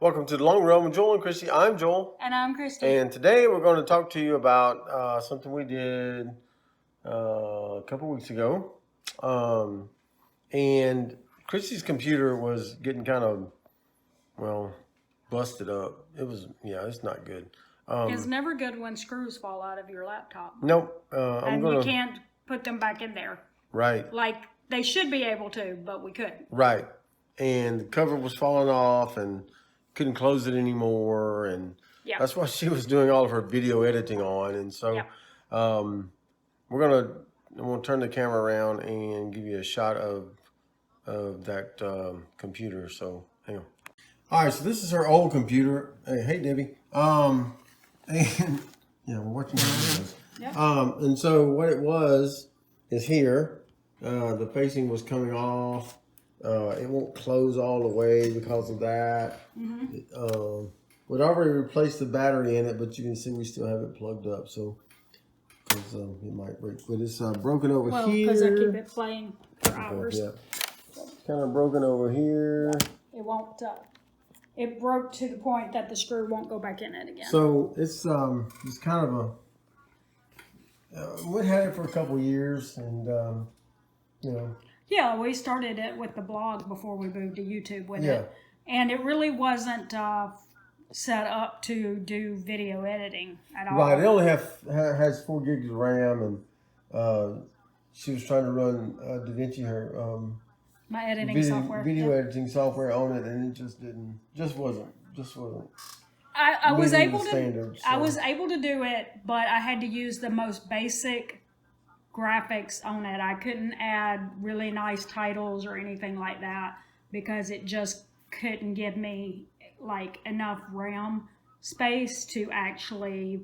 Welcome to the Long Run with Joel and Christy. I'm Joel. And I'm Christy. And today we're going to talk to you about something we did a couple weeks ago. And Christy's computer was getting kind of, busted up. It's not good. It's never good when screws fall out of your laptop. Nope. You can't put them back in there. Right. Like they should be able to, but we couldn't. Right. And the cover was falling off and couldn't close it anymore. And that's what she was doing all of her video editing on. And so I'm going to turn the camera around and give you a shot of that computer. So hang on. All right, so this is her old computer. Hey Debbie. And we're watching videos. And so what it was is here. The facing was coming off. It won't close all the way because of that. We'd already replaced the battery in it, but you can see we still have it plugged up. So because it might break, but it's broken over here. Well, because I keep it playing for hours. Yeah, kind of broken over here. It won't. It broke to the point that the screw won't go back in it again. So it's kind of a. We had it for a couple of years, and Yeah, we started it with the blog before we moved to YouTube with it, and it really wasn't set up to do video editing at all. Right, it only has 4 gigs of RAM, and she was trying to run DaVinci, her my editing software, video editing software on it, and it just wasn't. I was able to. Standard, so. I was able to do it, but I had to use the most basic graphics on it. I couldn't add really nice titles or anything like that because it just couldn't give me like enough RAM space to actually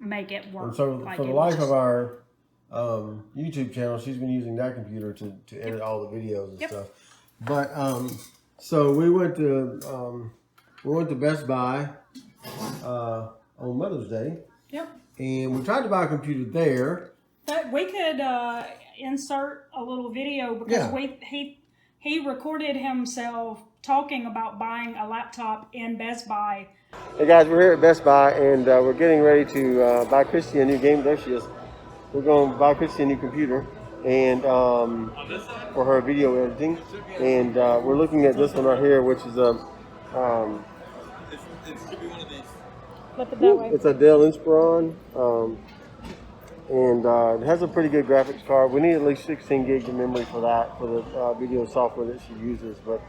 make it work. And so for the life of our YouTube channel, she's been using that computer to edit all the videos and stuff. But so we went to Best Buy on Mother's Day. And we tried to buy a computer there. But we could insert a little video because he recorded himself talking about buying a laptop in Best Buy. Hey guys, we're here at Best Buy and we're getting ready to buy Christy a new game. There she is. We're going to buy Christy a new computer and for her video editing. And we're looking at this one right here, which is a it's a Dell Inspiron. And it has a pretty good graphics card. We need at least 16 gigs of memory for that, for the video software that she uses. But,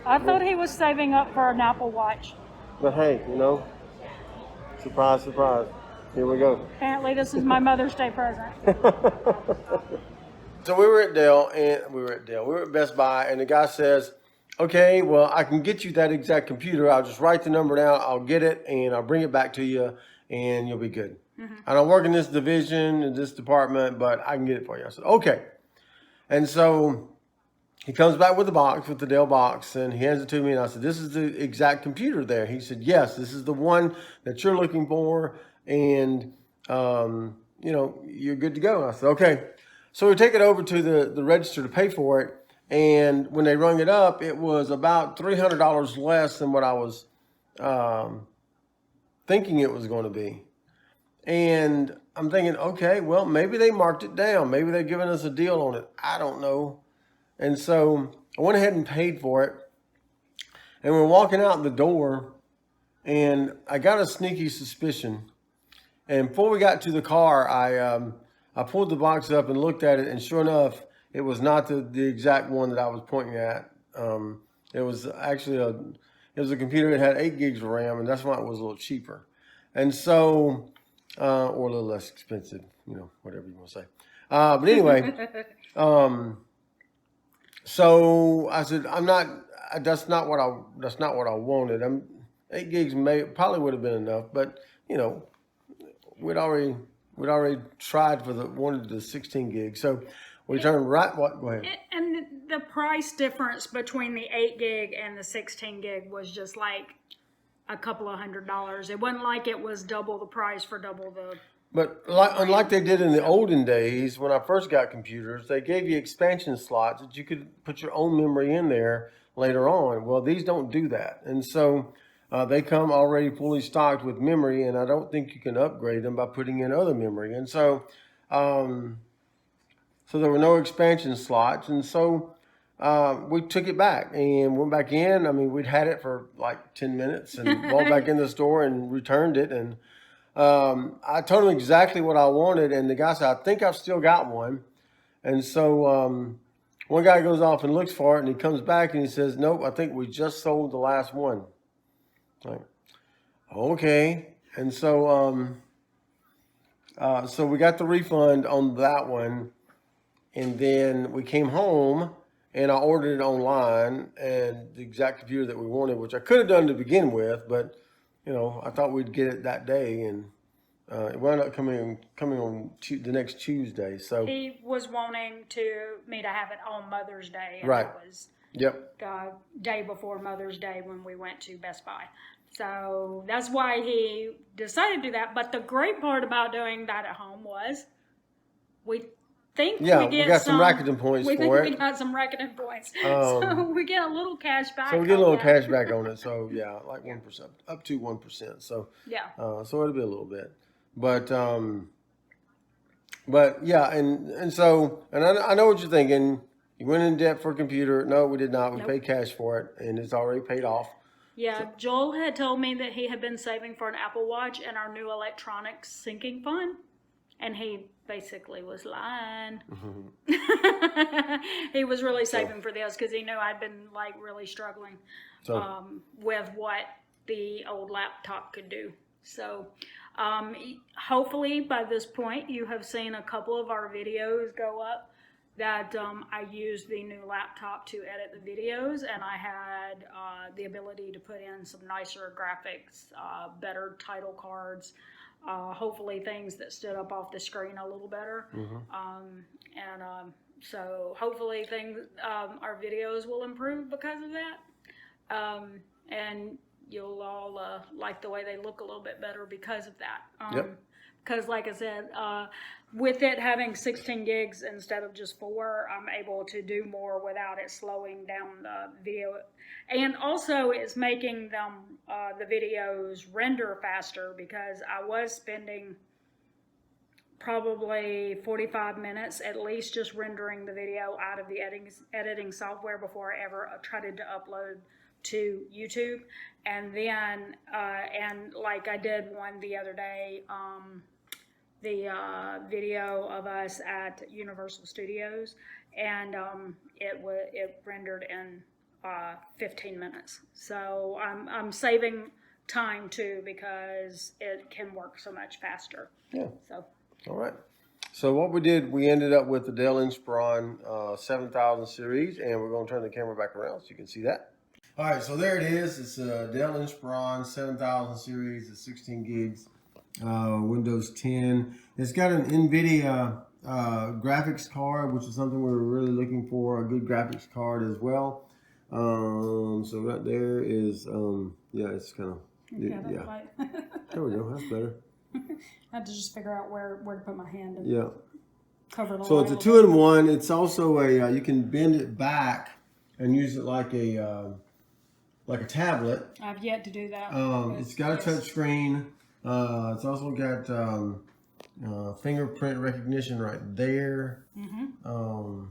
I thought he was saving up for an Apple Watch. But hey, surprise, surprise. Here we go. Apparently this is my Mother's Day present. So we were at Best Buy, and the guy says, okay, well, I can get you that exact computer. I'll just write the number down. I'll get it, and I'll bring it back to you, and you'll be good. I don't work in this division, in this department, but I can get it for you. I said, okay. And so he comes back with the box, with the Dell box, and he hands it to me. And I said, this is the exact computer there. He said, yes, this is the one that you're looking for. And, you're good to go. And I said, okay. So we take it over to the register to pay for it. And when they rung it up, it was about $300 less than what I was thinking it was going to be. And I'm thinking, okay, well, maybe they marked it down. Maybe they're giving us a deal on it. I don't know. And so I went ahead and paid for it. And we're walking out the door, and I got a sneaky suspicion. And before we got to the car, I pulled the box up and looked at it, and sure enough, it was not the exact one that I was pointing at. It was actually a computer that had 8 gigs of RAM, and that's why it was a little cheaper. And so... or a little less expensive, whatever you want to say. But anyway, so I said, that's not what I wanted. 8 gigs probably would have been enough, but we'd already tried wanted the 16 gigs. So we turned right, go ahead. And the price difference between the 8 gig and the 16 gig was just like a couple of $100. It wasn't like it was double the price for double the But unlike they did in the olden days, when I first got computers, they gave you expansion slots that you could put your own memory in there later on. Well, these don't do that. And so they come already fully stocked with memory, and I don't think you can upgrade them by putting in other memory. And so, so there were no expansion slots. And so we took it back and went back in. I mean, we'd had it for like 10 minutes and walked back in the store and returned it. And I told him exactly what I wanted. And the guy said, I think I've still got one. And so one guy goes off and looks for it, and he comes back and he says, nope, I think we just sold the last one. Like, okay. And so so we got the refund on that one. And then we came home and I ordered it online, and the exact computer that we wanted, which I could have done to begin with, but you know, I thought we'd get it that day, and it wound up coming on the next Tuesday. So he was wanting me to have it on Mother's Day, and right. It was yep. Day before Mother's Day when we went to Best Buy. So that's why he decided to do that. But the great part about doing that at home was we think we got some Rakuten points for it. We got some Rakuten points. So we get a little cash back. So we get a little cash back on it. So yeah, like 1%, up to 1%. So yeah. So it'll be a little bit. But yeah, and so, and I know what you're thinking. You went in debt for a computer. No, we did not. We paid cash for it, and it's already paid off. Yeah, so, Joel had told me that he had been saving for an Apple Watch and our new electronics syncing fund, and he basically was lying. Mm-hmm. He was really saving for this because he knew I'd been like really struggling with what the old laptop could do. So hopefully by this point you have seen a couple of our videos go up that I used the new laptop to edit the videos, and I had the ability to put in some nicer graphics, better title cards, hopefully things that stood up off the screen a little better. Mm-hmm. So hopefully our videos will improve because of that. And you'll all like the way they look a little bit better because of that. Because like I said, with it having 16 gigs instead of just 4, I'm able to do more without it slowing down the video. And also it's making them the videos render faster, because I was spending probably 45 minutes at least just rendering the video out of the editing software before I ever tried to upload to YouTube. And then and like I did one the other day, the video of us at Universal Studios, and it rendered in 15 minutes. So I'm saving time too, because it can work so much faster. Yeah. So. All right. So what we did, we ended up with the Dell Inspiron 7000 series, and we're going to turn the camera back around so you can see that. All right, so there it is. It's a Dell Inspiron 7000 series. It's 16 gigs, Windows 10. It's got an NVIDIA graphics card, which is something we were really looking for, a good graphics card as well. So right there is, yeah, it's kind of, yeah. There we go. That's better. I had to just figure out where to put my hand and cover the So it's a 2-in-1. It's also a, you can bend it back and use it like a tablet. I've yet to do that. It's got a touch screen. It's also got fingerprint recognition right there. Mm-hmm.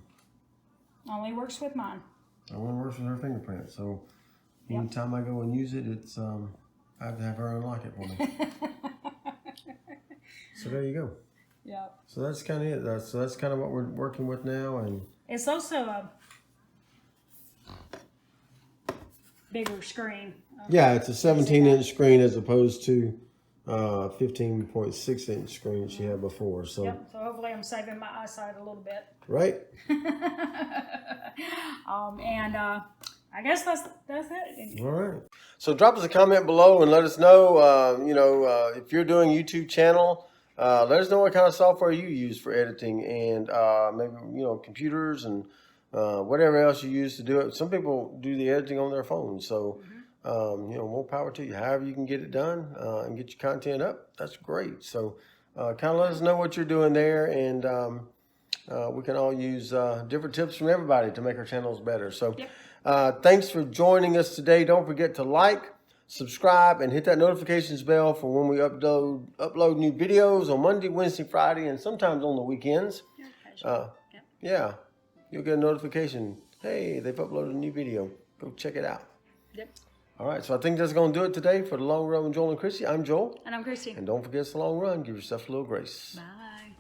Only works with mine. Only works with her fingerprint. So anytime I go and use it, it's I have to have her unlock it for me. So there you go. Yeah. So that's kind of it. So that's kind of what we're working with now, and it's also a bigger screen. Yeah, it's a 17-inch screen as opposed to 15.6-inch screen she had before. So so hopefully I'm saving my eyesight a little bit. Right. And I guess that's it. All right. So drop us a comment below and let us know, if you're doing a YouTube channel, let us know what kind of software you use for editing, and maybe, computers and whatever else you use to do it. Some people do the editing on their phones. So, more power to you. However you can get it done and get your content up, that's great. So kind of let us know what you're doing there, and we can all use different tips from everybody to make our channels better. So Thanks for joining us today. Don't forget to like, subscribe, and hit that notifications bell for when we upload new videos on Monday, Wednesday, Friday, and sometimes on the weekends. Yeah, you'll get a notification. Hey, they've uploaded a new video. Go check it out. Yep. All right, so I think that's going to do it today for the Long Run with Joel and Chrissy. I'm Joel. And I'm Chrissy. And don't forget it's the long run. Give yourself a little grace. Bye.